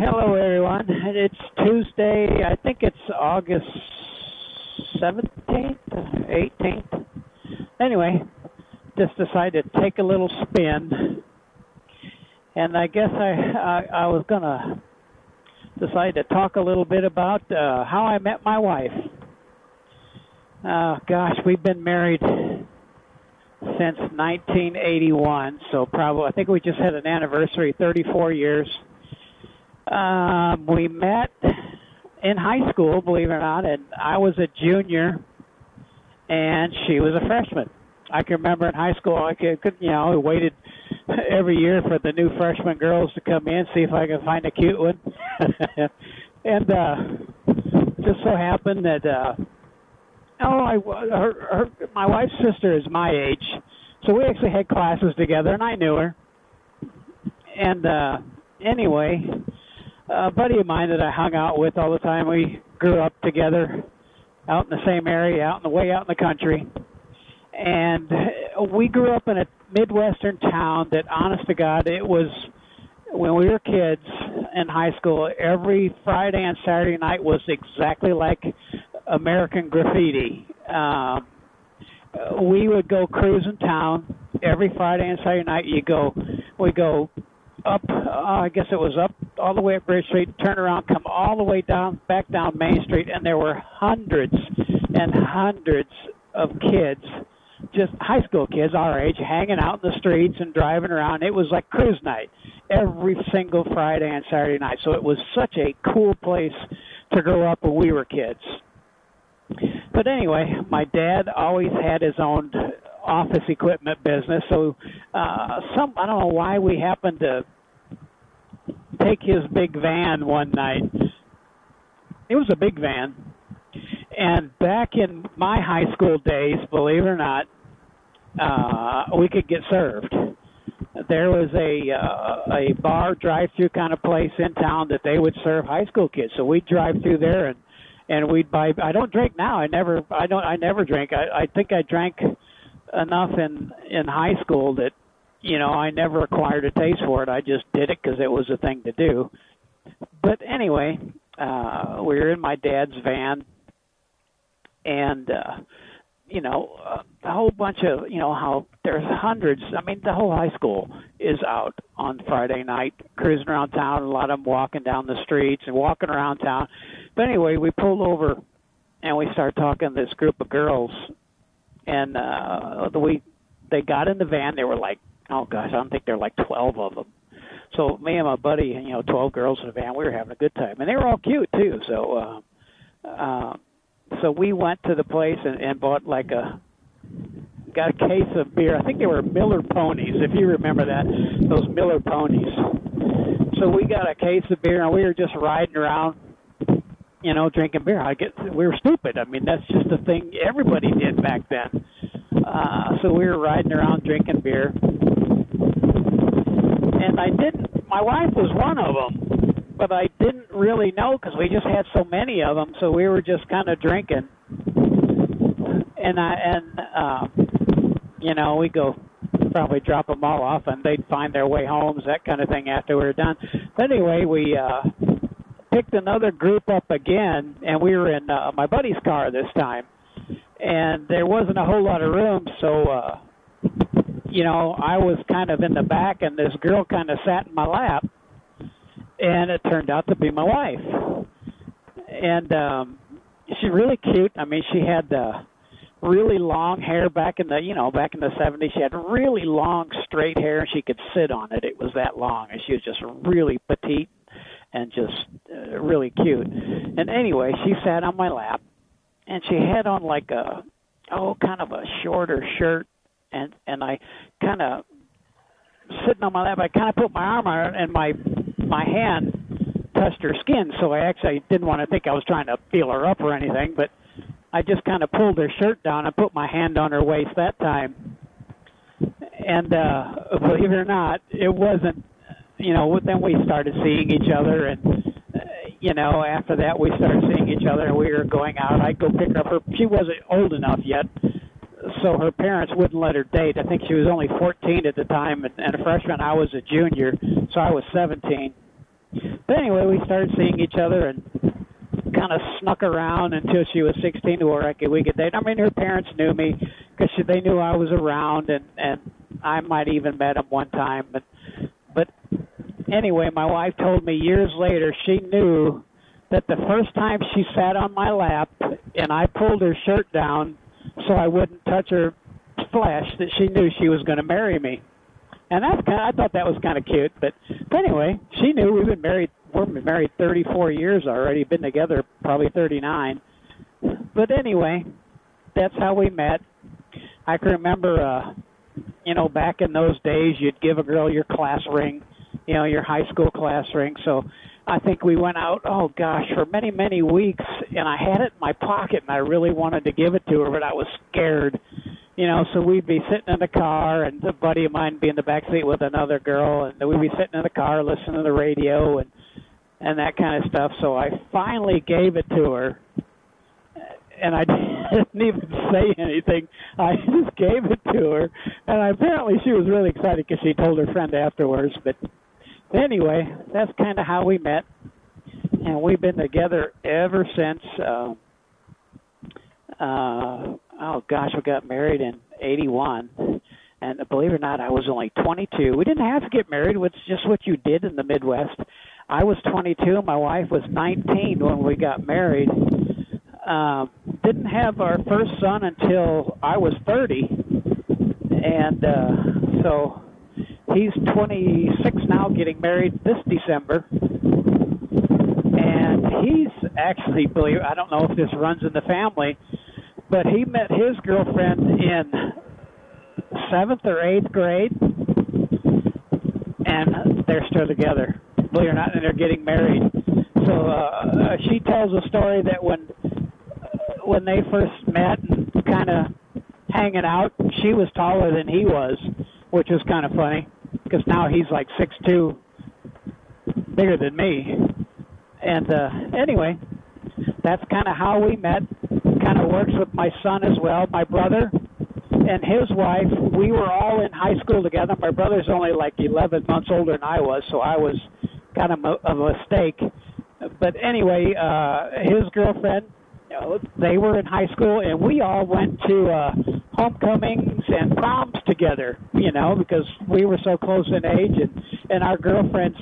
Hello, everyone. It's Tuesday. I think it's August 17th, 18th. Anyway, just decided to take a little spin. And I guess I was going to decide to talk a little bit about how I met my wife. Gosh, we've been married since 1981, so probably I think we just had an anniversary, 34 years. We met in high school, believe it or not, and I was a junior, and she was a freshman. I can remember in high school, I waited every year for the new freshman girls to come in, see if I could find a cute one. And just so happened that my wife's sister is my age, so we actually had classes together, and I knew her. And anyway, a buddy of mine that I hung out with all the time, we grew up together out in the same area, out in the country. And we grew up in a Midwestern town that, honest to God, it was, when we were kids in high school, every Friday and Saturday night was exactly like American Graffiti. We would go cruising town every Friday and Saturday night. We go up, I guess it was up all the way up Bridge Street, turn around, come all the way back down Main Street, and there were hundreds and hundreds of kids, just high school kids our age, hanging out in the streets and driving around. It was like cruise night every single Friday and Saturday night. So it was such a cool place to grow up when we were kids. But anyway, my dad always had his own office equipment business, so I don't know why we happened to take his big van one night. It was a big van, and back in my high school days, believe it or not, we could get served. There was a bar drive-through kind of place in town that they would serve high school kids, so we'd drive through there and we'd buy. I don't drink now. I never drink. I think I drank enough in high school that, I never acquired a taste for it. I just did it because it was a thing to do. But anyway, we were in my dad's van, and, a whole bunch of, how there's hundreds. I mean, the whole high school is out on Friday night, cruising around town, a lot of them walking down the streets and walking around town. But anyway, we pulled over, and we started talking to this group of girls, and they got in the van. They were like, oh gosh, I don't think there were like 12 of them. So me and my buddy, 12 girls in the van, we were having a good time, and they were all cute too. So so we went to the place and bought got a case of beer. I think they were Miller Ponies, if you remember that, those Miller Ponies. So we got a case of beer, and we were just riding around, drinking beer. We were stupid. I mean, that's just a thing everybody did back then. So we were riding around drinking beer. And my wife was one of them, but I didn't really know because we just had so many of them. So we were just kind of drinking. We go probably drop them all off, and they'd find their way homes, that kind of thing, after we were done. But anyway, we picked another group up again, and we were in my buddy's car this time. And there wasn't a whole lot of room, so, I was kind of in the back, and this girl kind of sat in my lap, and it turned out to be my wife. And she's really cute. I mean, she had really long hair back in the 70s. She had really long, straight hair, and she could sit on it. It was that long, and she was just really petite and just really cute. And anyway, she sat on my lap, and she had on kind of a shorter shirt, and I kind of, sitting on my lap, I kind of put my arm on her, and my hand touched her skin, so I actually didn't want to think I was trying to feel her up or anything, but I just kind of pulled her shirt down and put my hand on her waist that time. And believe it or not, it wasn't, then we started seeing each other, and after that, we started seeing each other, and we were going out. I'd go pick her up. She wasn't old enough yet, so her parents wouldn't let her date. I think she was only 14 at the time, and a freshman. I was a junior, so I was 17. But anyway, we started seeing each other and kind of snuck around until she was 16 to where we could date. I mean, her parents knew me because they knew I was around, and I might even met him one time. But anyway, my wife told me years later she knew that the first time she sat on my lap and I pulled her shirt down so I wouldn't touch her flesh, that she knew she was going to marry me. And I thought that was kind of cute. But anyway, she knew we've been married. We're married 34 years already. Been together probably 39. But anyway, that's how we met. I can remember, back in those days, you'd give a girl your class ring, your high school class ring. So I think we went out, for many, many weeks, and I had it in my pocket, and I really wanted to give it to her, but I was scared. So we'd be sitting in the car, and a buddy of mine would be in the back seat with another girl, and we'd be sitting in the car listening to the radio and that kind of stuff. So I finally gave it to her, and I didn't even say anything. I just gave it to her, and apparently she was really excited because she told her friend afterwards. But anyway, that's kind of how we met, and we've been together ever since. We got married in 81, and believe it or not, I was only 22. We didn't have to get married. It's just what you did in the Midwest. I was 22, my wife was 19 when we got married. Didn't have our first son until I was 30, and so he's 26 now, getting married this December. And he's actually, I don't know if this runs in the family, but he met his girlfriend in 7th or 8th grade, and they're still together, believe it or not, and they're getting married. So she tells a story that when they first met and kind of hanging out, she was taller than he was, which was kind of funny, because now he's like 6'2", bigger than me. And anyway, that's kind of how we met. Kind of works with my son as well. My brother and his wife, we were all in high school together. My brother's only like 11 months older than I was, so I was kind of a mistake. But anyway, his girlfriend, they were in high school, and we all went to homecomings and proms together, because we were so close in age, and our girlfriends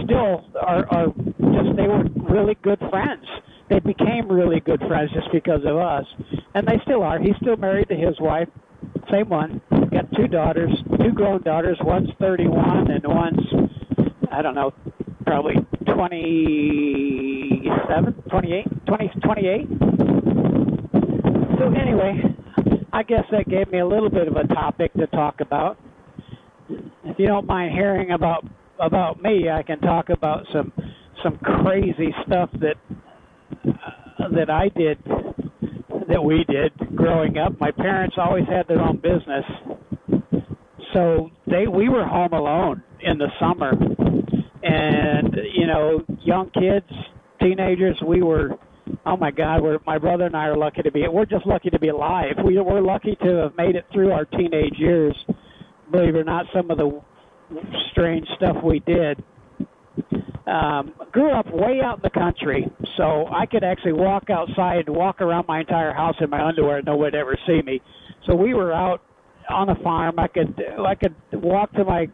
still are just, they were really good friends. They became really good friends just because of us, and they still are. He's still married to his wife, same one. Got 2 daughters, 2 grown daughters. One's 31, and one's, I don't know, probably 27, 28. So anyway, I guess that gave me a little bit of a topic to talk about. If you don't mind hearing about me, I can talk about some crazy stuff that I did, that we did growing up. My parents always had their own business, so we were home alone in the summer, and young kids, teenagers, we were. Oh my God, my brother and I are lucky to be. We're just lucky to be alive. We're lucky to have made it through our teenage years. Believe it or not, some of the strange stuff we did. Grew up way out in the country, so I could actually walk outside and walk around my entire house in my underwear and no one would ever see me. So we were out on a farm. I could walk to my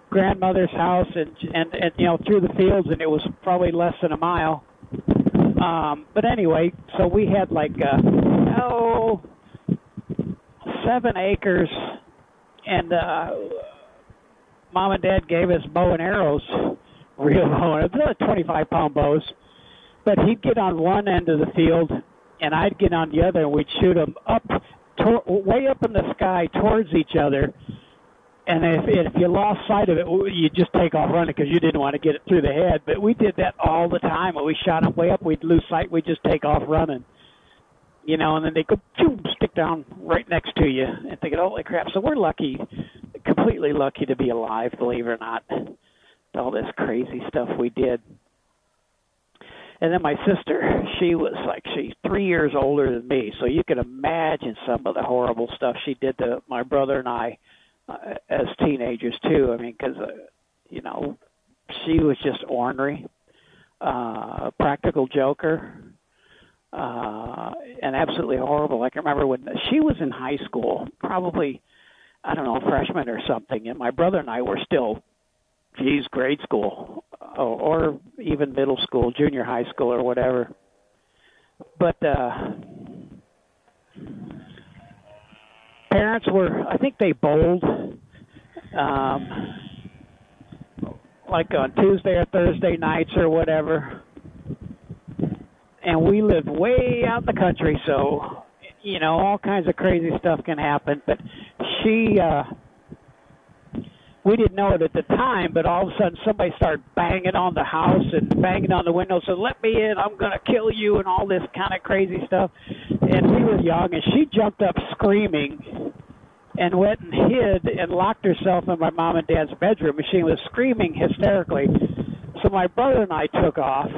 grandmother's house and through the fields, and it was probably less than a mile. But anyway, so we had 7 acres, and Mom and Dad gave us bow and arrows, real bow and arrows, 25-pound bows. But he'd get on one end of the field, and I'd get on the other, and we'd shoot them way up in the sky towards each other. And if you lost sight of it, you'd just take off running because you didn't want to get it through the head. But we did that all the time. When we shot them way up, we'd lose sight. We'd just take off running, and then they go stick down right next to you and thinking, holy crap. So we're lucky, completely lucky to be alive, believe it or not, all this crazy stuff we did. And then my sister, she's 3 years older than me. So you can imagine some of the horrible stuff she did to my brother and I. As teenagers too, because she was just ornery, Practical Joker, and absolutely horrible. I can remember when she was in high school, probably, I don't know, freshman or something, and my brother and I were still, grade school, or even middle school, junior high school or whatever. But parents were, I think they bowled, like on Tuesday or Thursday nights or whatever. And we lived way out in the country, so, all kinds of crazy stuff can happen. But we didn't know it at the time, but all of a sudden somebody started banging on the house and banging on the window, so let me in, I'm going to kill you, and all this kind of crazy stuff. And we were young, and she jumped up screaming and went and hid and locked herself in my mom and dad's bedroom, and she was screaming hysterically. So my brother and I took off,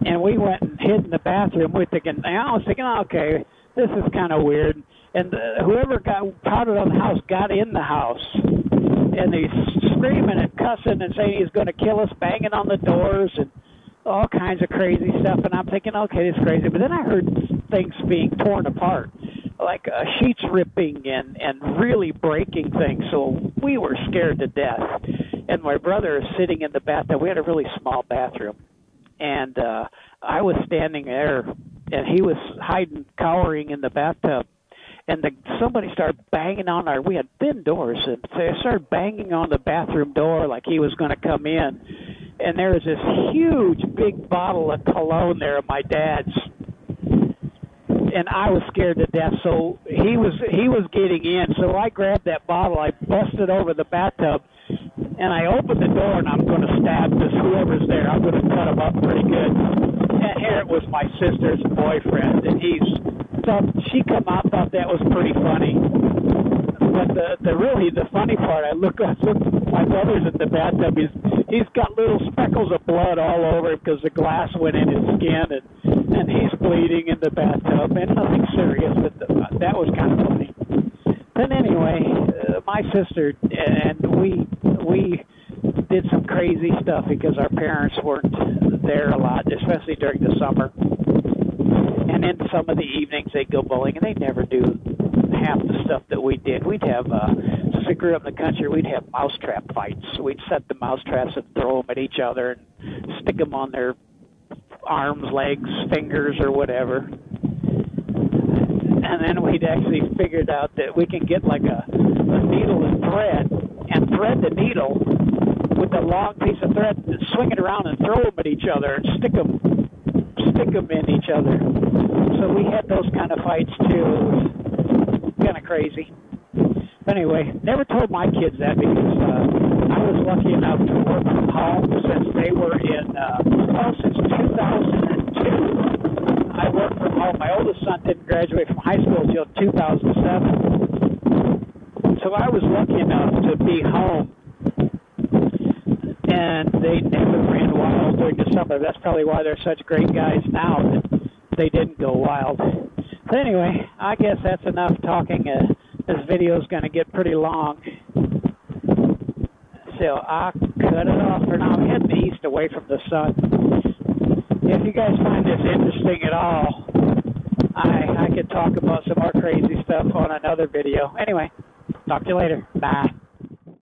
and we went and hid in the bathroom. I was thinking, okay, this is kind of weird. And whoever got powdered on the house got in the house, and he's screaming and cussing and saying he's going to kill us, banging on the doors and all kinds of crazy stuff. And I'm thinking, okay, this is crazy. But then I heard things being torn apart, like sheets ripping and really breaking things. So we were scared to death. And my brother is sitting in the bathtub. We had a really small bathroom. And I was standing there, and he was hiding, cowering in the bathtub. And somebody started banging on we had thin doors, and they started banging on the bathroom door like he was going to come in. And there was this huge, big bottle of cologne there of my dad's. And I was scared to death, so he was getting in. So I grabbed that bottle, I busted over the bathtub, and I opened the door, and I'm going to stab whoever's there. I'm going to cut him up pretty good. And here it was my sister's boyfriend, and she come out, thought that was pretty funny. But the funny part, I look, my brother's in the bathtub. He's got little speckles of blood all over him because the glass went in his skin, and he's bleeding in the bathtub. And nothing serious, but that was kind of funny. But anyway, my sister and we did some crazy stuff because our parents weren't there a lot, especially during the summer. And in some of the evenings, they'd go bowling, and they'd never do half the stuff that we did. We'd have, since we grew up in the country, we'd have mousetrap fights. We'd set the mousetraps and throw them at each other and stick them on their arms, legs, fingers, or whatever. And then we'd actually figured out that we can get like a needle and thread the needle with a long piece of thread and swing it around and throw them at each other and stick them in each other. So we had those kind of fights too. Kind of crazy. But anyway, never told my kids that because I was lucky enough to work from home since they were since 2002. I worked from home. My oldest son didn't graduate from high school until 2007. So I was lucky enough to be home. And they never ran wild during the summer. That's probably why they're such great guys now that they didn't go wild. But anyway, I guess that's enough talking. This video is going to get pretty long. So I'll cut it off for now. I'm heading east away from the sun. If you guys find this interesting at all, I could talk about some more crazy stuff on another video. Anyway, talk to you later. Bye.